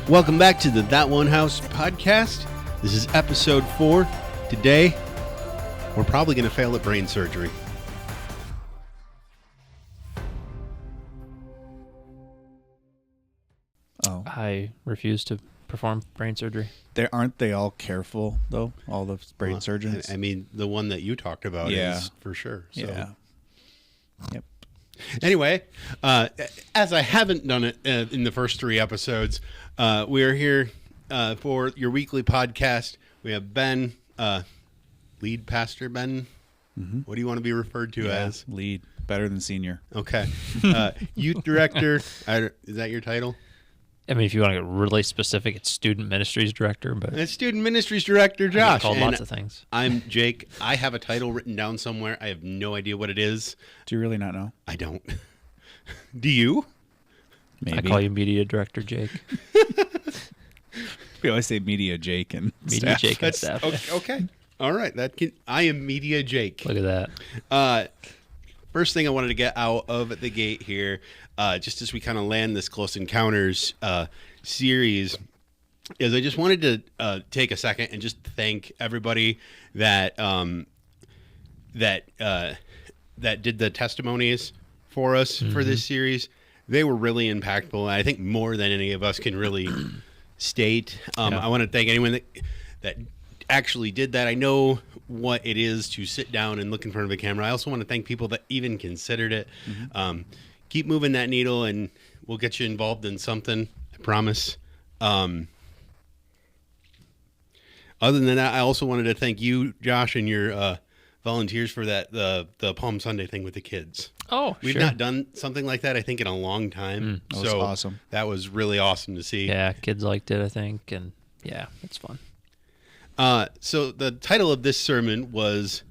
Welcome back to the That One House podcast. This is episode 4. Today, we're probably going to fail at brain surgery. Oh, I refuse to perform brain surgery. aren't they all careful though? All the brain surgeons. I mean, the one that you talked about is for sure. So. Yeah. Yep. Anyway, as I haven't done it in the first 3 episodes, we are here for your weekly podcast. We have Ben, lead pastor Ben. Mm-hmm. What do you want to be referred to as? Lead, better than senior. Okay. Youth director. Is that your title? I mean, if you want to get really specific, it's student ministries director, but And student ministries director Josh. called And lots of things. I'm Jake. I have a title written down somewhere. I have no idea what it is. Do you really not know? I don't. Do you? Maybe. I call you media director Jake. We always say media Jake and Media staff. Jake and staff. Okay. All right. I am Media Jake. Look at that. First thing I wanted to get out of the gate here, just as we kind of land this Close Encounters series, is I just wanted to take a second and just thank everybody that that did the testimonies for us for this series. They were really impactful. I think more than any of us can really state. I want to thank anyone that actually did that. I know what it is to sit down and look in front of a camera. I also want to thank people that even considered it. Keep moving that needle and we'll get you involved in something. I promise. Other than that, I also wanted to thank you, Josh, and your volunteers for the Palm Sunday thing with the kids. Oh, We've sure. not done something like that, I think, in a long time. That was awesome. That was really awesome to see. Yeah, kids liked it, I think, and yeah, it's fun. So the title of this sermon was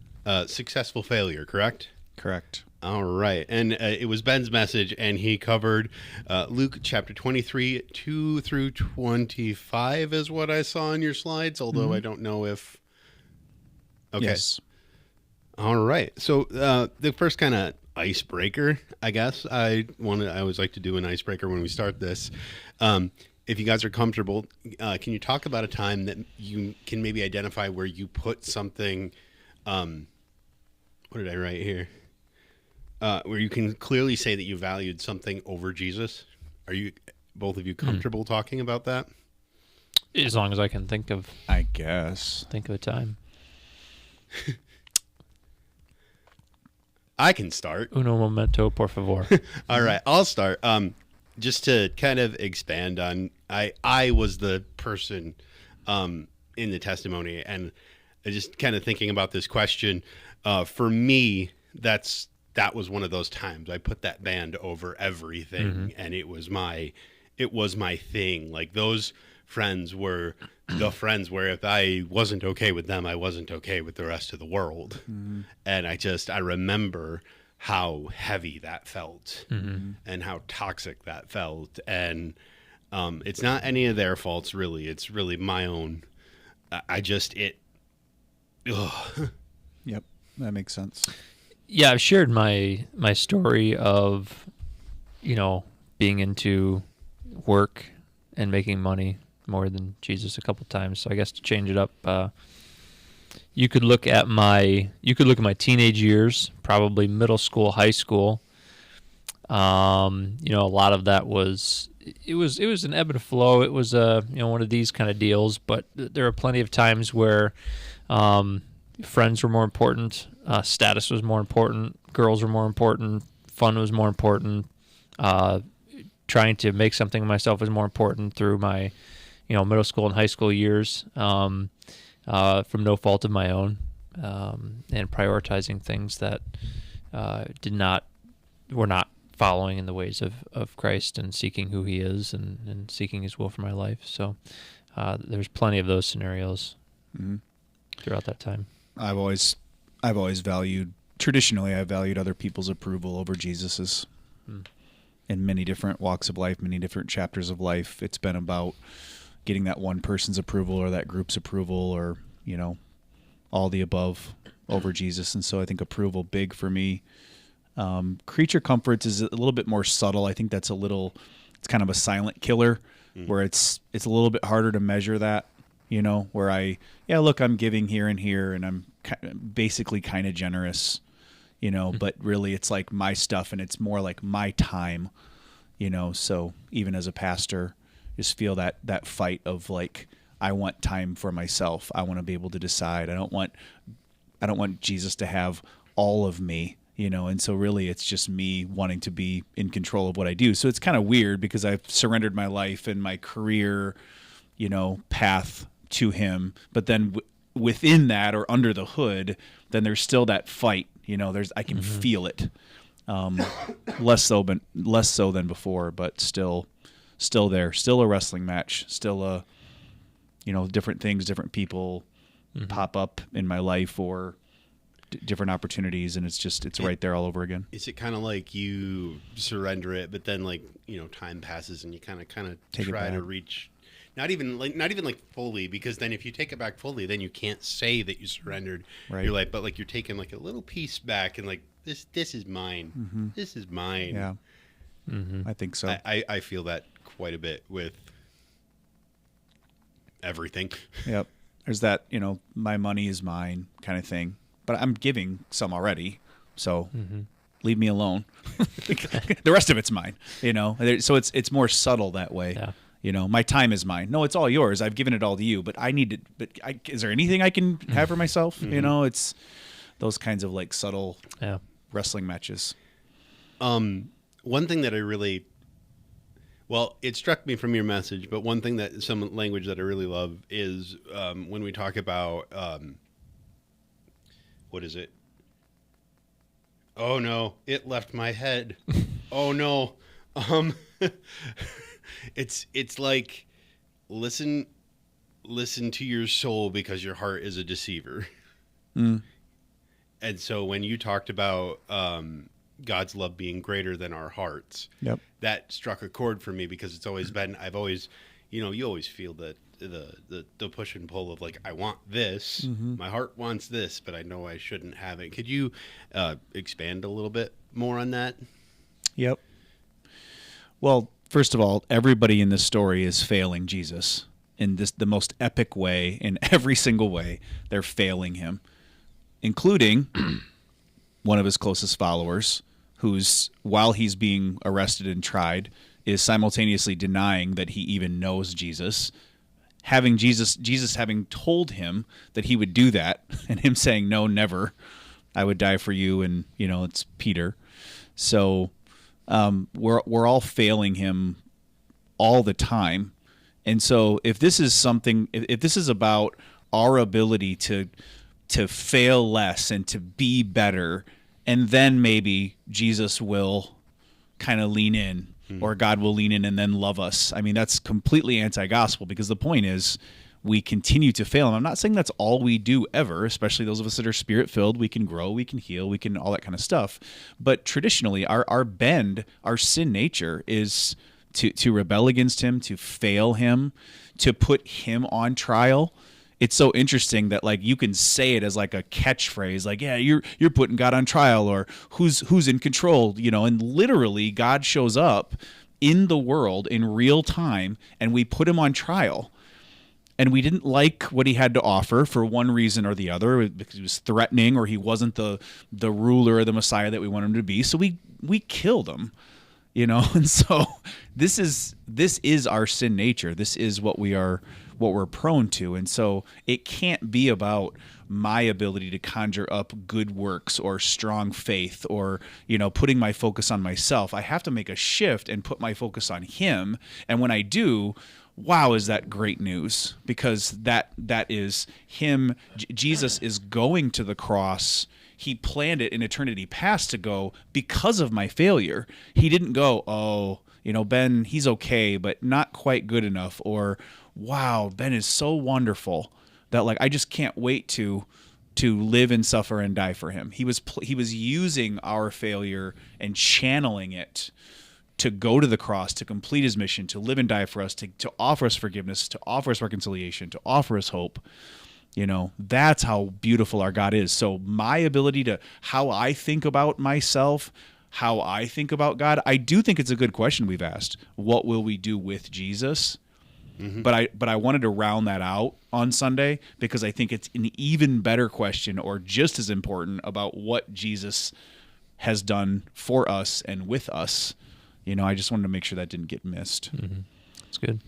Successful Failure, correct? Correct. All right. And it was Ben's message, and he covered Luke chapter 23, 2 through 25 is what I saw in your slides, although I don't know if... Okay. Yes. All right. So the first kind of icebreaker, I guess, I always like to do an icebreaker when we start this. If you guys are comfortable, can you talk about a time that you can maybe identify where you put something, what did I write here? Where you can clearly say that you valued something over Jesus? Are you, both of you, comfortable talking about that? As long as I can think of I guess. a time. I can start. Uno momento, por favor. All right, I'll start. Just to kind of expand on, I was the person in the testimony, and just kind of thinking about this question. For me, that was one of those times. I put that band over everything, and it was my thing. Like, those friends were the friends where if I wasn't okay with them, I wasn't okay with the rest of the world. And I remember how heavy that felt and how toxic that felt. And it's not any of their faults, really. It's really my own. Ugh. Yep. That makes sense. Yeah, I've shared my story of, being into work and making money more than Jesus a couple times. So I guess to change it up, you could look at my teenage years, probably middle school, high school. A lot of that was an ebb and flow. It was one of these kind of deals, but there are plenty of times where friends were more important, status was more important, girls were more important, fun was more important. Trying to make something of myself was more important through my middle school and high school years, from no fault of my own, and prioritizing things that were not following in the ways of Christ and seeking who he is and seeking his will for my life. So there's plenty of those scenarios throughout that time. I've always valued, traditionally, I valued other people's approval over Jesus's. In many different walks of life, many different chapters of life, it's been about getting that one person's approval or that group's approval or, all the above over Jesus. And so I think approval big for me. Creature comforts is a little bit more subtle. I think it's kind of a silent killer where it's a little bit harder to measure that, where I'm giving here and here, and I'm basically kind of generous, but really it's like my stuff, and it's more like my time, so even as a pastor, just feel that fight of like, I want time for myself. I want to be able to decide. I don't want Jesus to have all of me, and so really it's just me wanting to be in control of what I do. So it's kind of weird because I've surrendered my life and my career, path to him, but then within that, or under the hood, then there's still that fight, I can feel it. Less so than before, but still there, still a wrestling match, still a, different things, different people pop up in my life, or different opportunities, and it's right there all over again. Is it kind of like you surrender it, but then like, time passes and you kind of try to reach, not even like fully, because then if you take it back fully, then you can't say that you surrendered your life, but like you're taking like a little piece back, and like this is mine. This is mine. Yeah. I think so. I feel that quite a bit with everything. Yep. There's that, my money is mine kind of thing, but I'm giving some already. So leave me alone. The rest of it's mine, so it's more subtle that way. Yeah. My time is mine. No, it's all yours. I've given it all to you, but is there anything I can have for myself? It's those kinds of like subtle wrestling matches. One thing that it struck me from your message, but one thing that some language that I really love is when we talk about, what is it? Oh no, it left my head. Oh no. It's like, listen to your soul, because your heart is a deceiver. And so when you talked about, God's love being greater than our hearts. Yep. That struck a chord for me, because it's always been, I've always, you always feel the push and pull of like, I want this, my heart wants this, but I know I shouldn't have it. Could you expand a little bit more on that? Yep. Well, first of all, everybody in this story is failing Jesus in the most epic way, in every single way. They're failing him, including one of his closest followers, who's, while he's being arrested and tried, is simultaneously denying that he even knows Jesus. Jesus having told him that he would do that, and him saying, no, never, I would die for you. And, it's Peter. So we're all failing him all the time. And so if this is about our ability to fail less and to be better, and then maybe Jesus will kind of lean in, or God will lean in and then love us. I mean, that's completely anti-gospel, because the point is we continue to fail. And I'm not saying that's all we do ever, especially those of us that are spirit-filled. We can grow, we can heal, we can all that kind of stuff. But traditionally, our bend, our sin nature is to rebel against him, to fail him, to put him on trial. It's so interesting that like you can say it as like a catchphrase, like, yeah, you're putting God on trial, or who's in control, and literally God shows up in the world in real time, and we put him on trial. And we didn't like what he had to offer for one reason or the other, because he was threatening, or he wasn't the ruler or the Messiah that we wanted him to be. So we killed him, And so this is our sin nature. This is what we're prone to. And so it can't be about my ability to conjure up good works or strong faith, or putting my focus on myself. I have to make a shift and put my focus on him. And when I do, wow, is that great news, because that is him. Jesus is going to the cross. He planned it in eternity past to go because of my failure. He didn't go, oh, Ben, he's okay, but not quite good enough, or wow, Ben is so wonderful that like I just can't wait to live and suffer and die for him. He was using our failure and channeling it to go to the cross, to complete his mission, to live and die for us, to offer us forgiveness, to offer us reconciliation, to offer us hope. That's how beautiful our God is. So my ability to, how I think about myself, how I think about God, I do think it's a good question we've asked. What will we do with Jesus? But I wanted to round that out on Sunday because I think it's an even better question, or just as important, about what Jesus has done for us and with us. I just wanted to make sure that didn't get missed. That's good.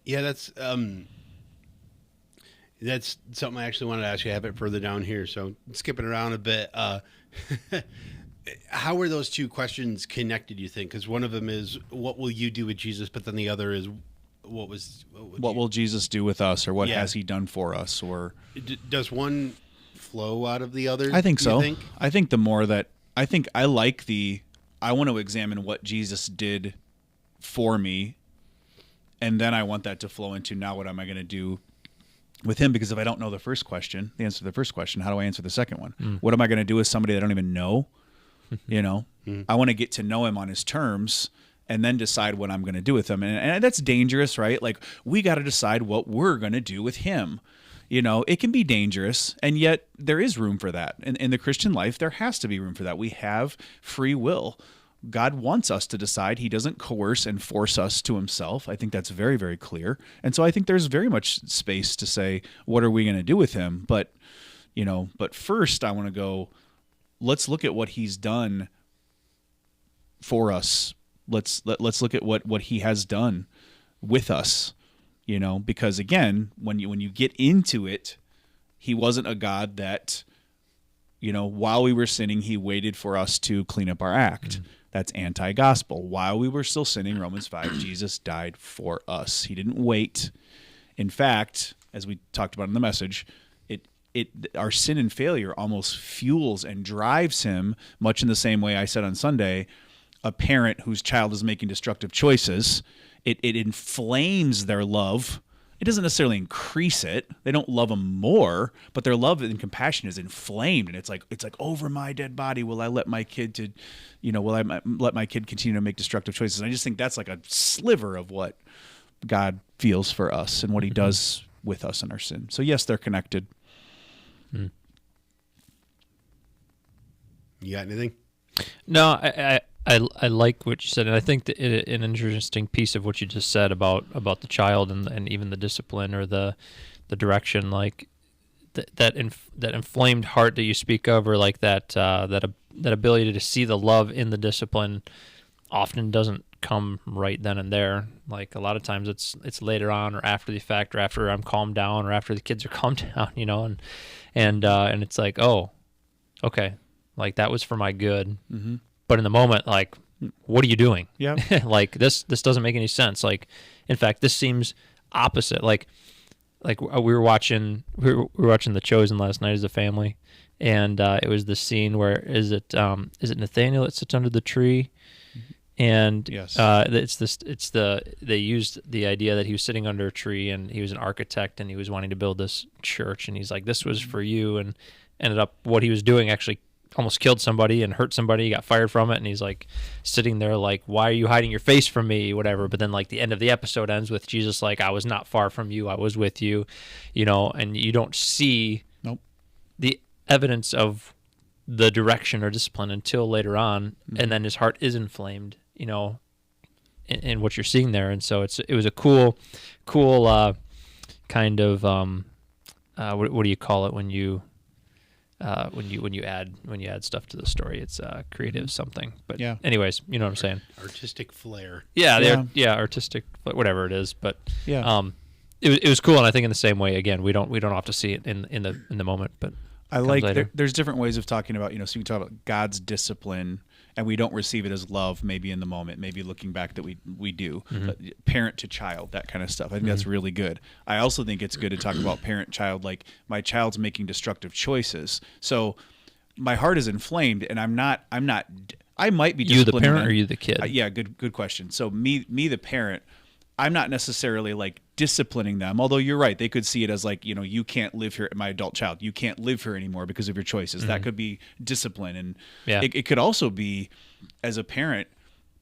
Yeah, that's something I actually wanted to ask you. I have it further down here, so skipping around a bit. How are those two questions connected, you think? Because one of them is, what will you do with Jesus? But then the other is, what will Jesus do with us, or what has he done for us? Or does one flow out of the other? I think so. I think the more that I want to examine what Jesus did for me, and then I want that to flow into, now what am I going to do with him? Because if I don't know the answer to the first question, how do I answer the second one? What am I going to do with somebody that I don't even know? I want to get to know him on his terms and then decide what I'm going to do with him. And that's dangerous, right? Like, we got to decide what we're going to do with him. It can be dangerous, and yet there is room for that. In the Christian life, there has to be room for that. We have free will. God wants us to decide. He doesn't coerce and force us to himself. I think that's very, very clear. And so I think there's very much space to say, what are we going to do with him? But first I want to go, let's look at what he's done for us. Let's look at what he has done with us, because again, when you get into it, he wasn't a God that, while we were sinning, he waited for us to clean up our act. That's anti-gospel. While we were still sinning, Romans 5, Jesus died for us. He didn't wait. In fact, as we talked about in the message, our sin and failure almost fuels and drives him, much in the same way I said on Sunday, a parent whose child is making destructive choices, it inflames their love. It doesn't necessarily increase it. They don't love them more, but their love and compassion is inflamed, and it's like, over my dead body will I let my kid let my kid continue to make destructive choices? And I just think that's like a sliver of what God feels for us and what he does with us in our sin. So yes, they're connected. You got anything? No, I like what you said, and I think that an interesting piece of what you just said about the child and even the discipline or the direction, like that inflamed heart that you speak of, or like that ability to see the love in the discipline, often doesn't come right then and there. Like, a lot of times it's later on, or after the fact, or after I'm calmed down, or after the kids are calmed down, and it's like, oh, okay, like that was for my good. But in the moment, like, what are you doing? Yeah. Like, this doesn't make any sense. Like, in fact, this seems opposite. Like we were watching The Chosen last night as a family, and it was the scene where is it Nathaniel that sits under the tree, and yes, they used the idea that he was sitting under a tree and he was an architect and he was wanting to build this church, and he's like, this was for you, and ended up what he was doing actually almost killed somebody and hurt somebody. He got fired from it, and he's like sitting there like, why are you hiding your face from me, whatever. But then like the end of the episode ends with Jesus like, I was not far from you, I was with you, and you don't see the evidence of the direction or discipline until later on, and then his heart is inflamed, in what you're seeing there. And so it was a cool kind of what do you call it when you add stuff to the story? It's creative something. But yeah. Anyways, you know what I'm saying? Artistic flair. Yeah, artistic, whatever it is. But yeah, it was cool, and I think in the same way, again, we don't have to see it in the moment, but I like there's different ways of talking about, so you talk about God's discipline, and we don't receive it as love maybe in the moment, maybe looking back that we do. Parent to child, that kind of stuff. I think that's really good. I also think it's good to talk about parent-child, like my child's making destructive choices. So my heart is inflamed, and I might be disciplining. You the parent or you the kid? Yeah, good question. So me the parent, I'm not necessarily like disciplining them, although you're right. They could see it as like, you can't live here, my adult child, you can't live here anymore because of your choices. That could be discipline. And it could also be, as a parent,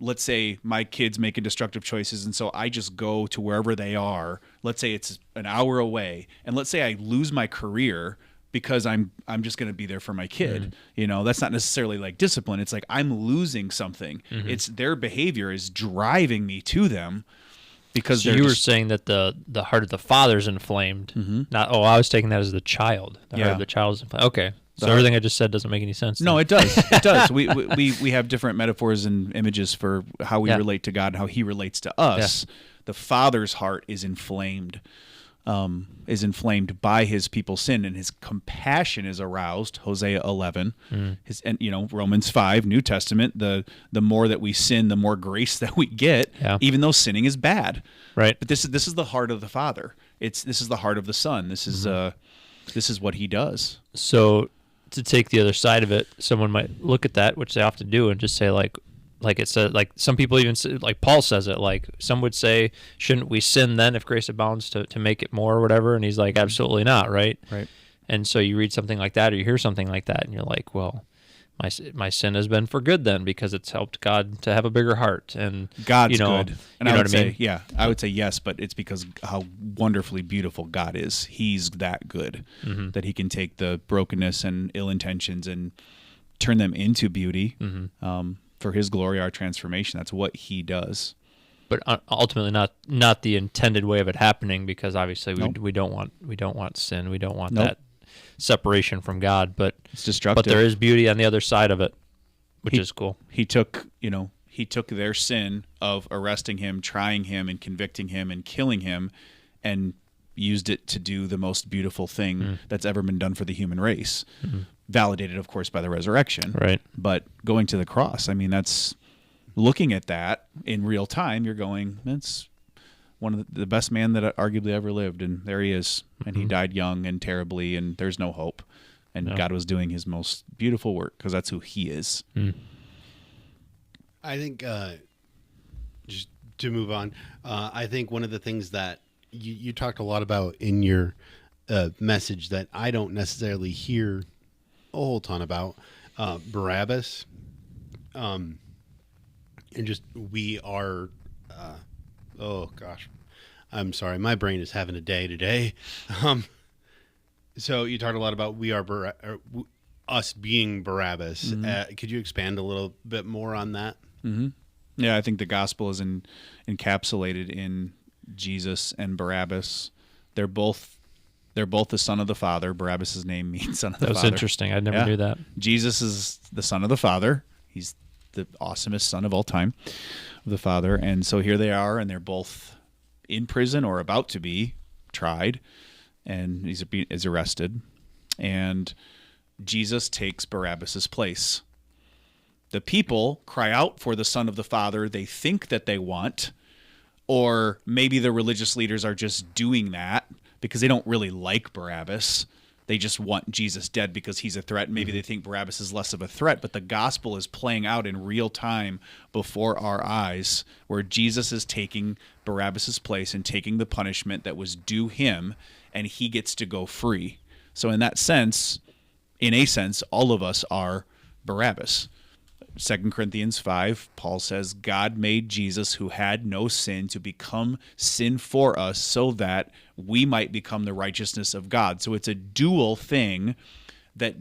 let's say my kid's making destructive choices, and so I just go to wherever they are. Let's say it's an hour away, and let's say I lose my career because I'm just going to be there for my kid. That's not necessarily like discipline. It's like I'm losing something. It's their behavior is driving me to them. because So they're you were just- saying that the heart of the father's inflamed. Mhm. Not. Oh, I was taking that as the child. The heart Yeah. of the child is inflamed. Okay. So The heart- everything I just said doesn't make any sense. No, then. it does. It does. We have different metaphors and images for how we Yeah. relate to God and how He relates to us. The Father's heart is inflamed by His people's sin, and His compassion is aroused. Hosea 11, His, and Romans 5, New Testament. The more that we sin, the more grace that we get. Yeah. Even though sinning is bad, Right. but this is the heart of the Father. This is the heart of the Son. This is what He does. So to take the other side of it, someone might look at that, which they often do, and just say like it said, like some people even say, like Paul says it, like some would say, shouldn't we sin then if grace abounds to make it more or whatever? And he's like, absolutely not, right? Right. And so you read something like that or you hear something like that and you're like, well, my sin has been for good then because it's helped God to have a bigger heart. And God's you know, good. And you I know would what I say, mean? yeah, I would say yes, but it's because how wonderfully beautiful God is. He's that good Mm-hmm. that He can take the brokenness and ill intentions and turn them into beauty Mm-hmm. for His glory, our transformation. That's what He does. But ultimately not the intended way of it happening, because obviously Nope. we don't want sin. We don't want Nope. that separation from God. But It's destructive. But there is beauty on the other side of it, which is cool. He took their sin of arresting Him, trying Him, and convicting Him, and killing Him, and used it to do the most beautiful thing that's ever been done for the human race. Validated, of course, by the resurrection. Right. But going to the cross, I mean, that's looking at that in real time. You're going, that's one of the best man that arguably ever lived, and there he is, and he died young and terribly, and there's no hope. And No. God was doing His most beautiful work because that's who He is. I think just to move on, I think one of the things that you talked a lot about in your message that I don't necessarily hear a whole ton about, Barabbas, and just we are. Oh gosh, I'm sorry, my brain is having a day today. So you talked a lot about us being Barabbas. Could you expand a little bit more on that? Yeah, I think the gospel is encapsulated in Jesus and Barabbas. They're both the son of the Father. Barabbas' name means son of the That was Father. interesting. I never Yeah. knew that. Jesus is the son of the Father. He's the awesomest son of all time of the Father. And so here they are, and they're both in prison or about to be tried, and is arrested. And Jesus takes Barabbas' place. The people cry out for the son of the Father they think that they want, or maybe the religious leaders are just doing that because they don't really like Barabbas. They just want Jesus dead because he's a threat. Maybe they think Barabbas is less of a threat, but the gospel is playing out in real time before our eyes, where Jesus is taking Barabbas' place and taking the punishment that was due him, and he gets to go free. So in a sense, all of us are Barabbas. 2 Corinthians 5, Paul says, God made Jesus, who had no sin, to become sin for us so that we might become the righteousness of God. So it's a dual thing that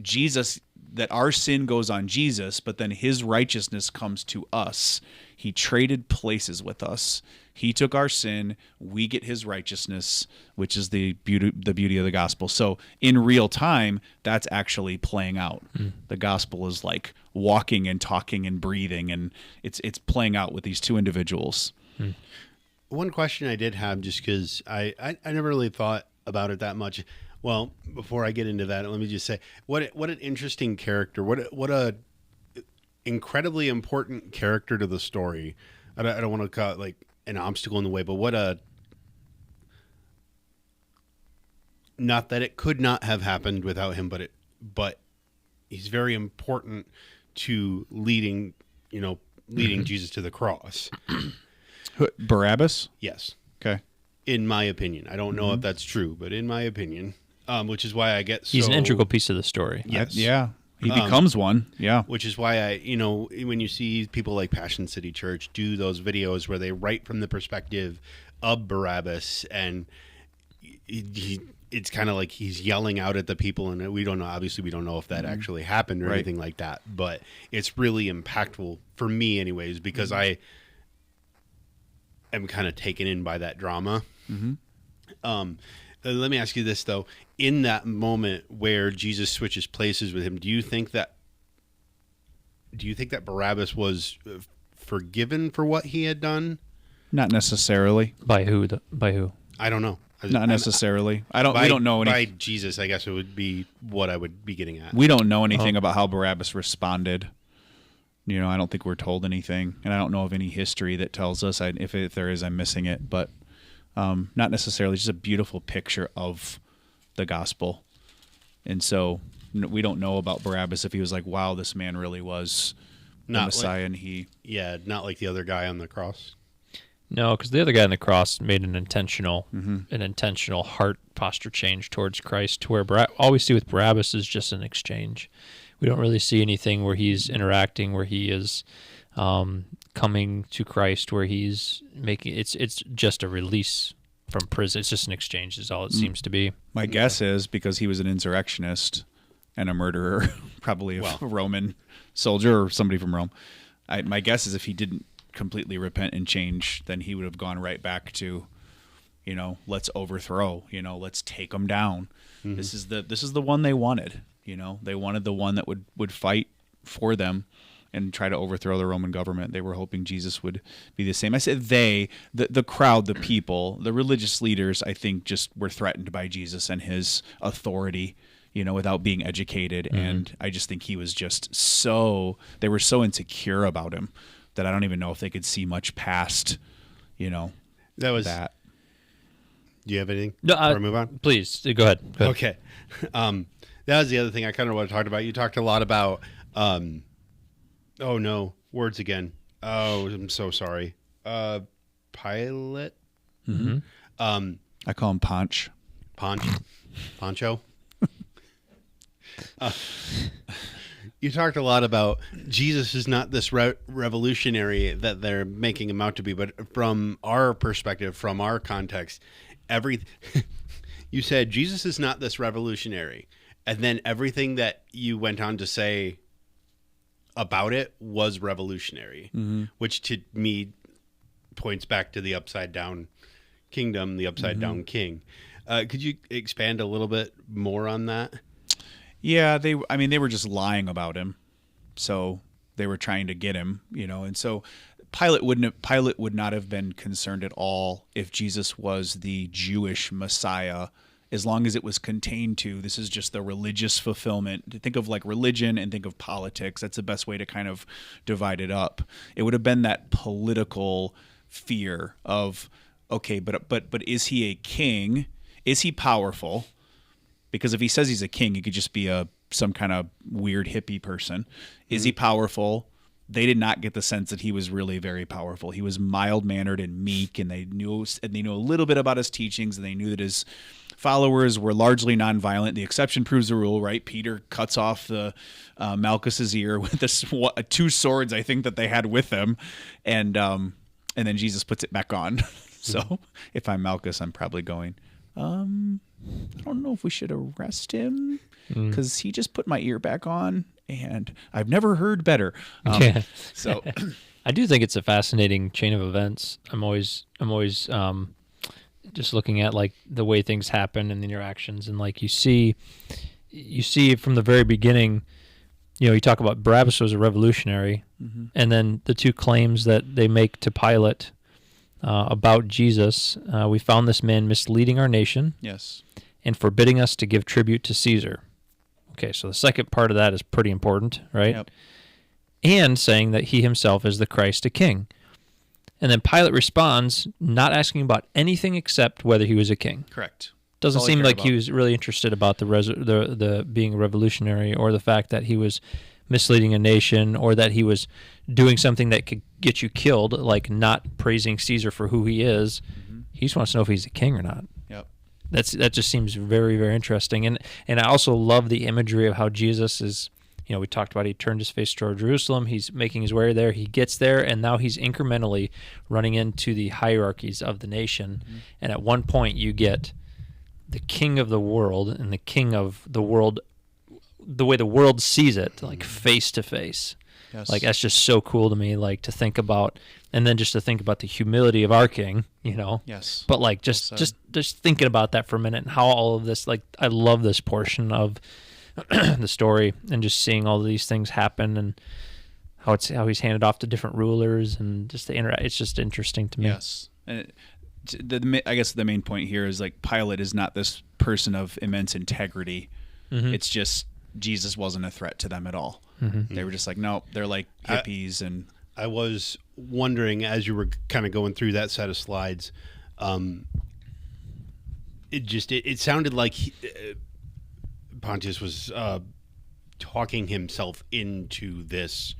our sin goes on Jesus, but then his righteousness comes to us. He traded places with us. He took our sin, we get his righteousness, which is the beauty of the gospel. So in real time, that's actually playing out. The gospel is like walking and talking and breathing, and it's playing out with these two individuals. One question I did have, just because I never really thought about it that much. Well, before I get into that, let me just say what an interesting character. What a incredibly important character to the story. I don't want to call it like an obstacle in the way, but not that it could not have happened without him, but he's very important to leading Jesus to the cross. Barabbas? Yes. Okay. In my opinion. I don't know if that's true, but in my opinion, which is why I get He's an integral piece of the story. Yes. Yeah. He becomes one. Yeah. Which is why when you see people like Passion City Church do those videos where they write from the perspective of Barabbas, and it's kind of like he's yelling out at the people, and we don't know. Obviously, we don't know if that actually happened or Right. anything like that. But it's really impactful for me, anyways, because am kind of taken in by that drama. Mm-hmm. Let me ask you this though: in that moment where Jesus switches places with him, do you think that Barabbas was forgiven for what he had done? Not necessarily. By who? By who? I don't know. Not necessarily. We don't know by Jesus, I guess it would be what I would be getting at. We don't know anything about how Barabbas responded. I don't think we're told anything, and I don't know of any history that tells us. If there is, I'm missing it, but not necessarily. Just a beautiful picture of the gospel, and so we don't know about Barabbas if he was like, "Wow, this man really was the Messiah," and he, not like the other guy on the cross. No, because the other guy on the cross made an intentional heart posture change towards Christ. To where all we see with Barabbas is just an exchange. We don't really see anything where he's interacting, where he is coming to Christ, where he's making. It's just a release from prison. It's just an exchange. Is all it seems to be. My guess is because he was an insurrectionist and a murderer, probably a Roman soldier or somebody from Rome. My guess is if he didn't completely repent and change, then he would have gone right back to, let's overthrow, let's take them down. Mm-hmm. This is the one they wanted. They wanted the one that would fight for them and try to overthrow the Roman government. They were hoping Jesus would be the same. I said the crowd, the people, the religious leaders, I think just were threatened by Jesus and his authority, without being educated. Mm-hmm. And I just think he was they were so insecure about him that I don't even know if they could see much past, that. Do you have anything? No, before I move on? Please, go ahead. Okay. That was the other thing I kind of want to talk about. You talked a lot about, words again. Oh, I'm so sorry. Pilate? Mm-hmm. I call him Poncho. You talked a lot about Jesus is not this revolutionary that they're making him out to be, but from our perspective, from our context, you said Jesus is not this revolutionary, and then everything that you went on to say about it was revolutionary, mm-hmm. which to me points back to the upside down kingdom, the upside down king. Could you expand a little bit more on that? Yeah, they were just lying about him. So they were trying to get him, and so Pilate would not have been concerned at all if Jesus was the Jewish Messiah, as long as it was contained to, this is just the religious fulfillment. Think of like religion and think of politics. That's the best way to kind of divide it up. It would have been that political fear of, okay, but is he a king? Is he powerful? Because if he says he's a king, he could just be some kind of weird hippie person. Is he powerful? They did not get the sense that he was really very powerful. He was mild-mannered and meek, and they knew a little bit about his teachings, and they knew that his followers were largely nonviolent. The exception proves the rule, right? Peter cuts off the Malchus's ear with two swords, I think, that they had with them, and then Jesus puts it back on. So if I'm Malchus, I'm probably going, I don't know if we should arrest him because he just put my ear back on and I've never heard better. So I do think it's a fascinating chain of events. I'm always just looking at like the way things happen and the interactions, and like you see from the very beginning, you talk about Barabbas was a revolutionary, and then the two claims that they make to Pilate about Jesus, we found this man misleading our nation. Yes. And forbidding us to give tribute to Caesar. Okay, so the second part of that is pretty important, right? Yep. And saying that he himself is the Christ, a king. And then Pilate responds, not asking about anything except whether he was a king. Correct. Doesn't seem like he was really interested about the being a revolutionary, or the fact that he was misleading a nation, or that he was doing something that could get you killed, like not praising Caesar for who he is. Mm-hmm. He just wants to know if he's a king or not. Yep. That just seems very, very interesting. And I also love the imagery of how Jesus is, we talked about he turned his face toward Jerusalem. He's making his way there. He gets there, and now he's incrementally running into the hierarchies of the nation. Mm-hmm. And at one point you get the king of the world and the king of the world, the way the world sees it, like face to face. Yes. Like, that's just so cool to me, like, to think about, and then just to think about the humility of our King, you know. Yes. But like, just thinking about that for a minute, and how all of this, like, I love this portion of the story, and just seeing all of these things happen, and how he's handed off to different rulers, and just it's just interesting to me. Yes. And I guess the main point here is, like, Pilate is not this person of immense integrity. Mm-hmm. It's just Jesus wasn't a threat to them at all. Mm-hmm. They were just like, no, they're like hippies. And I was wondering, as you were kind of going through that set of slides, it sounded like Pontius was talking himself into this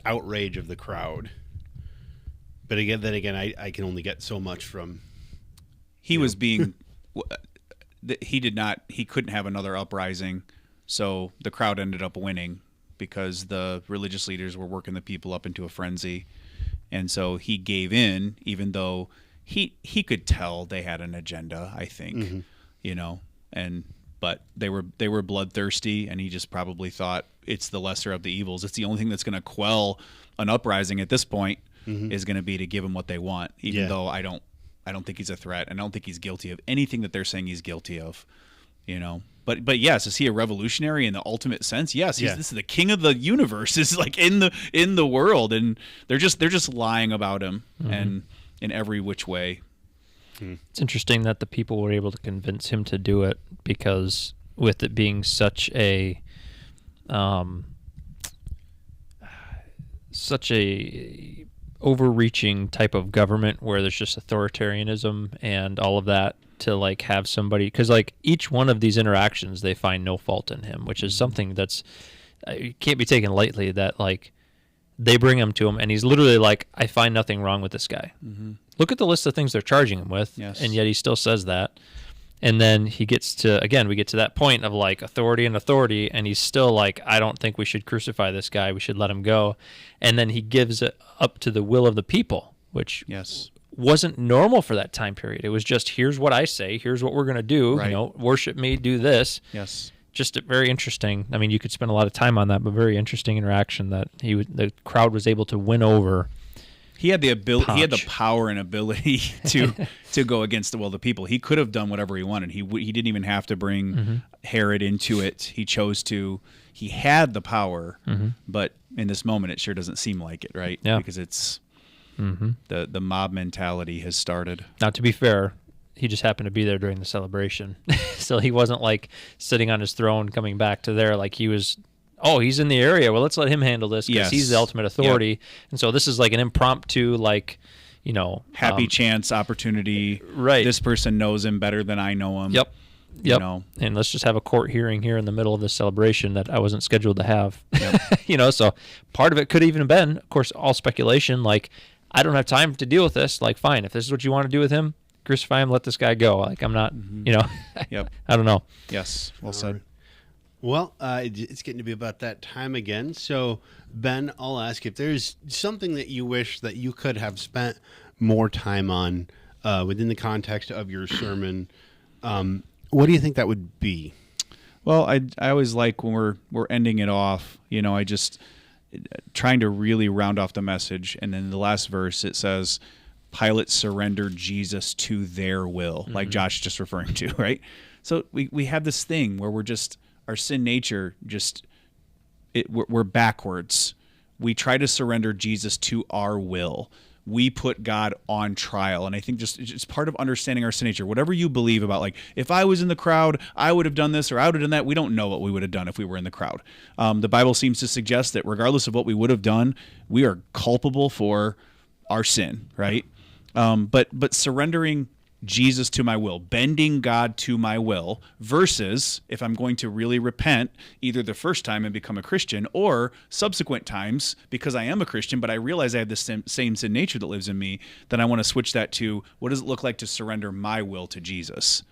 outrage of the crowd. But then I can only get so much from. He was being. He couldn't have another uprising, so the crowd ended up winning because the religious leaders were working the people up into a frenzy, and so he gave in, even though he could tell they had an agenda. I think, but they were bloodthirsty, and he just probably thought it's the lesser of the evils. It's the only thing that's going to quell an uprising at this point. Is going to be to give him what they want, even though I don't think he's a threat. I don't think he's guilty of anything that they're saying he's guilty of, But yes, is he a revolutionary in the ultimate sense? Yes, this is the king of the universe. Is like in the world, and they're just lying about him and in every which way. It's interesting that the people were able to convince him to do it, because with it being such a overreaching type of government where there's just authoritarianism and all of that, to like have somebody, because like each one of these interactions they find no fault in him, which is something that's can't be taken lightly, that like they bring him to him and he's literally like, I find nothing wrong with this guy. Look at the list of things they're charging him with. And yet he still says that. And then he gets to, again, we get to that point of like authority, and he's still like, I don't think we should crucify this guy. We should let him go. And then he gives it up to the will of the people, which wasn't normal for that time period. It was just, here's what I say, here's what we're going to do, right. Worship me, do this. Yes. Just very interesting. I mean, you could spend a lot of time on that, but very interesting interaction that the crowd was able to win over. He had the ability. He had the power and ability to go against the will of the people. He could have done whatever he wanted. He didn't even have to bring Herod into it. He chose to. He had the power, but in this moment, it sure doesn't seem like it, right? Yeah. Because it's the mob mentality has started. Now, to be fair, he just happened to be there during the celebration, so he wasn't like sitting on his throne coming back to there. Like he was. Oh, he's in the area. Well, let's let him handle this because he's the ultimate authority. Yep. And so this is like an impromptu, like, happy chance opportunity. Right. This person knows him better than I know him. Yep. And let's just have a court hearing here in the middle of this celebration that I wasn't scheduled to have. Yep. So part of it could even have been, of course, all speculation. Like, I don't have time to deal with this. Like, fine, if this is what you want to do with him, crucify him, let this guy go. Like, I'm not, Yep. I don't know. Yes. Well said. Well, it's getting to be about that time again. So, Ben, I'll ask if there's something that you wish that you could have spent more time on within the context of your sermon. What do you think that would be? Well, I always like when we're ending it off. I just trying to really round off the message, and then the last verse it says, "Pilate surrendered Jesus to their will," like Josh just referring to, right? So we have this thing where we're just. Our sin nature, we're backwards. We try to surrender Jesus to our will. We put God on trial. And I think it's part of understanding our sin nature. Whatever you believe about, like, if I was in the crowd, I would have done this or I would have done that. We don't know what we would have done if we were in the crowd. The Bible seems to suggest that regardless of what we would have done, we are culpable for our sin, right? But surrendering Jesus to my will, bending God to my will, versus if I'm going to really repent either the first time and become a Christian or subsequent times because I am a Christian, but I realize I have this same sin nature that lives in me, then I want to switch that to what does it look like to surrender my will to Jesus?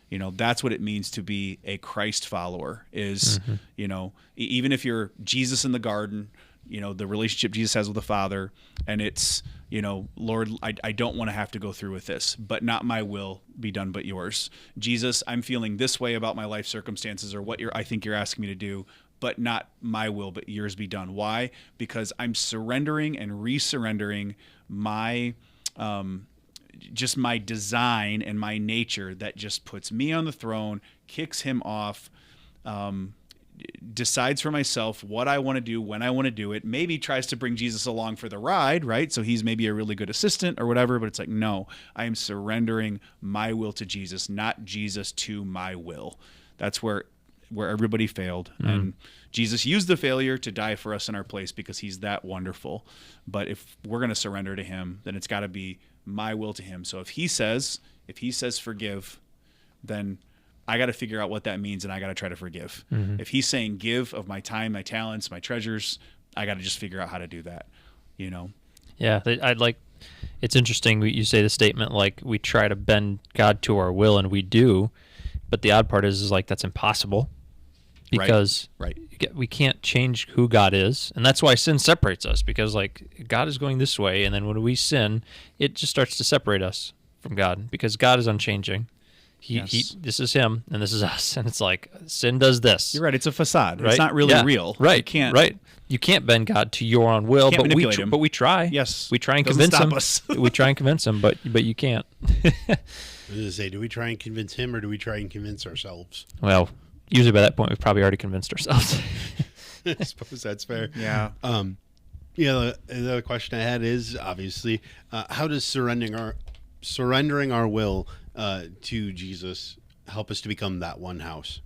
That's what it means to be a Christ follower is, even if you're Jesus in the garden, the relationship Jesus has with the Father, and it's, Lord, I don't want to have to go through with this, but not my will be done, but yours. Jesus, I'm feeling this way about my life circumstances or what I think you're asking me to do, but not my will, but yours be done. Why? Because I'm surrendering and resurrendering my just my design and my nature that just puts me on the throne, kicks him off, decides for myself what I want to do, when I want to do it, maybe tries to bring Jesus along for the ride, right? So he's maybe a really good assistant or whatever, but it's like, no, I am surrendering my will to Jesus, not Jesus to my will. That's where everybody failed. And Jesus used the failure to die for us in our place because he's that wonderful. But if we're going to surrender to him, then it's got to be my will to him. So if he says forgive, then I got to figure out what that means, and I got to try to forgive. If he's saying give of my time, my talents, my treasures, I got to just figure out how to do that, Yeah, it's interesting you say the statement like we try to bend God to our will, and we do, but the odd part is like that's impossible because right. we can't change who God is, and that's why sin separates us, because like God is going this way, and then when we sin, it just starts to separate us from God because God is unchanging. This is him and this is us, and it's like sin does this. You're right. It's a facade. Right? It's not really real. Right. You You can't bend God to your own will, but we try. Yes. We try and Doesn't convince stop him. us. We try and convince him, but you can't. I was going to say, do we try and convince him, or do we try and convince ourselves? Well, usually by that point we've probably already convinced ourselves. I suppose that's fair. Yeah. The other question I had is obviously, how does surrendering our will to Jesus help us to become that one house?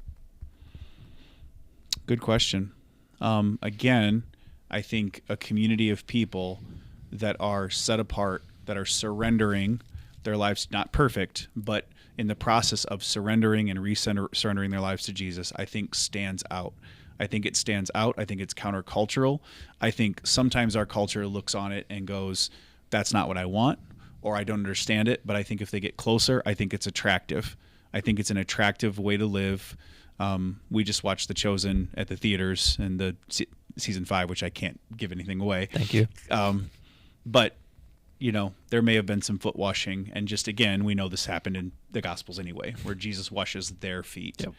Good question. Again, I think a community of people that are set apart, that are surrendering their lives, not perfect, but in the process of surrendering and surrendering their lives to Jesus, I think stands out. I think it stands out. I think it's countercultural. I think sometimes our culture looks on it and goes, that's not what I want, or I don't understand it. But I think if they get closer, I think it's attractive. I think it's an attractive way to live. We just watched The Chosen at the theaters in the season 5, which I can't give anything away. Thank you. But there may have been some foot washing, and just again, we know this happened in the Gospels anyway, where Jesus washes their feet. Yep.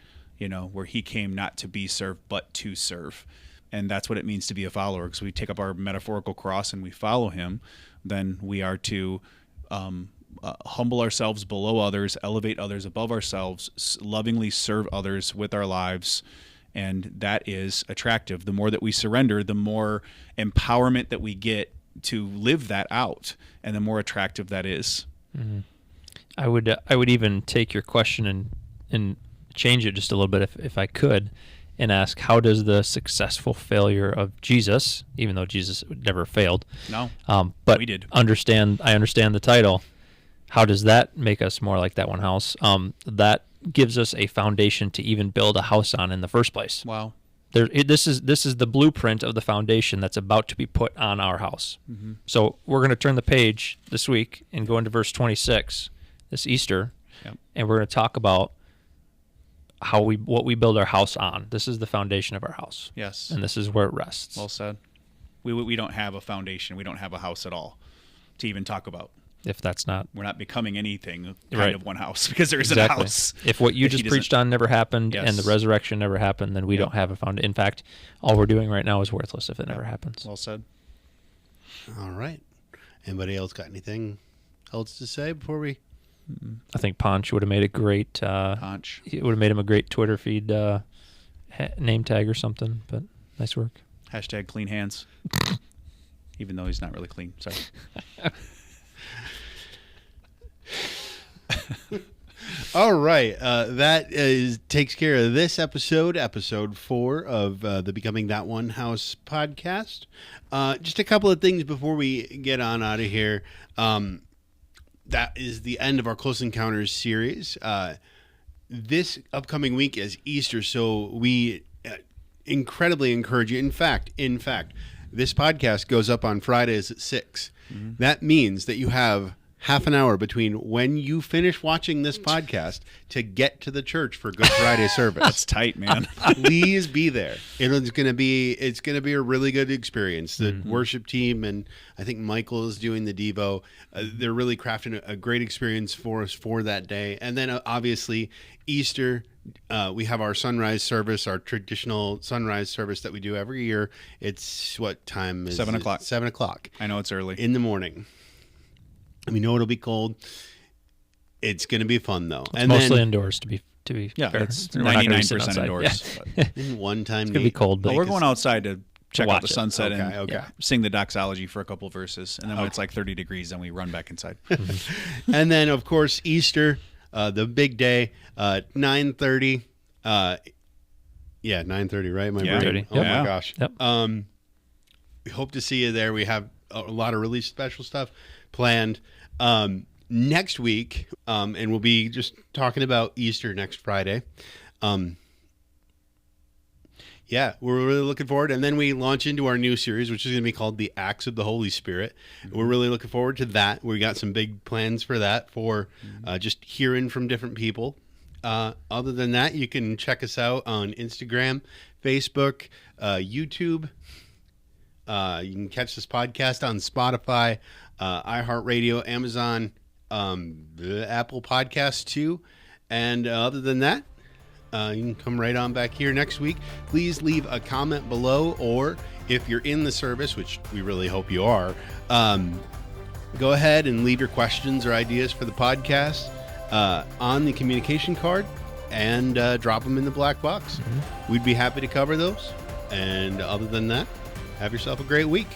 Where he came not to be served, but to serve. And that's what it means to be a follower. Because we take up our metaphorical cross and we follow him, then we are to humble ourselves below others, elevate others above ourselves, lovingly serve others with our lives. And that is attractive. The more that we surrender, the more empowerment that we get to live that out, and the more attractive that is. Mm-hmm. I would even take your question and change it just a little bit if I could, and ask, how does the successful failure of Jesus, even though Jesus never failed, but we did. I understand the title, how does that make us more like that one house? That gives us a foundation to even build a house on in the first place. Wow. This is the blueprint of the foundation that's about to be put on our house. Mm-hmm. So we're going to turn the page this week and go into verse 26 this Easter, and we're going to talk about what we build our house on. This is the foundation of our house. Yes. And this is where it rests. Well said. We don't have a foundation. We don't have a house at all to even talk about. If that's not... We're not becoming anything right. of one house, because there isn't exactly. a house. If what you just preached on never happened, yes. and the resurrection never happened, then we don't have a foundation. In fact, all we're doing right now is worthless if it never happens. Well said. All right. Anybody else got anything else to say before we... I think Ponch would have made a great... Ponch. It would have made him a great Twitter feed name tag or something, but nice work. # clean hands. Even though he's not really clean. Sorry. All right. That takes care of this episode 4 of the Becoming That One House podcast. Just a couple of things before we get on out of here. That is the end of our Close Encounters series. This upcoming week is Easter, so we incredibly encourage you. In fact, this podcast goes up on Fridays at 6. Mm-hmm. That means that you have half an hour between when you finish watching this podcast to get to the church for Good Friday service. That's tight, man. Please be there. It's going to be a really good experience. The Mm-hmm. worship team, and I think Michael is doing the Devo. They're really crafting a great experience for us for that day. And then obviously Easter, we have our sunrise service, our traditional sunrise service that we do every year. It's what time is 7 it? o'clock. 7 o'clock I know it's early. in the morning. We know it'll be cold. It's going to be fun though. It's mostly indoors to be Yeah, fair. it's We're not gonna be 99% sitting outside. indoors. Yeah. but- one time It's gonna be cold, but But we're going outside to check out watch the it. sunset and Okay, okay. sing the doxology for a couple verses. And then when it's like 30 degrees, then we run back inside. And then of course Easter, the big day, 9:30. Yeah, 9:30, right? My Yeah. brain. 9:30. Oh Yep. my gosh. Yep. We hope to see you there. We have a lot of really special stuff planned next week, and we'll be just talking about Easter next Friday. Yeah, we're really looking forward. And then we launch into our new series, which is going to be called The Acts of the Holy Spirit. We're really looking forward to that. We got some big plans for that, for just hearing from different people. Other than that, you can check us out on Instagram, Facebook, YouTube. You can catch this podcast on Spotify, iHeartRadio, Amazon, the Apple Podcasts too. And other than that, you can come right on back here next week. Please leave a comment below, or if you're in the service, which we really hope you are, go ahead and leave your questions or ideas for the podcast on the communication card and drop them in the black box. We'd be happy to cover those. And other than that, have yourself a great week.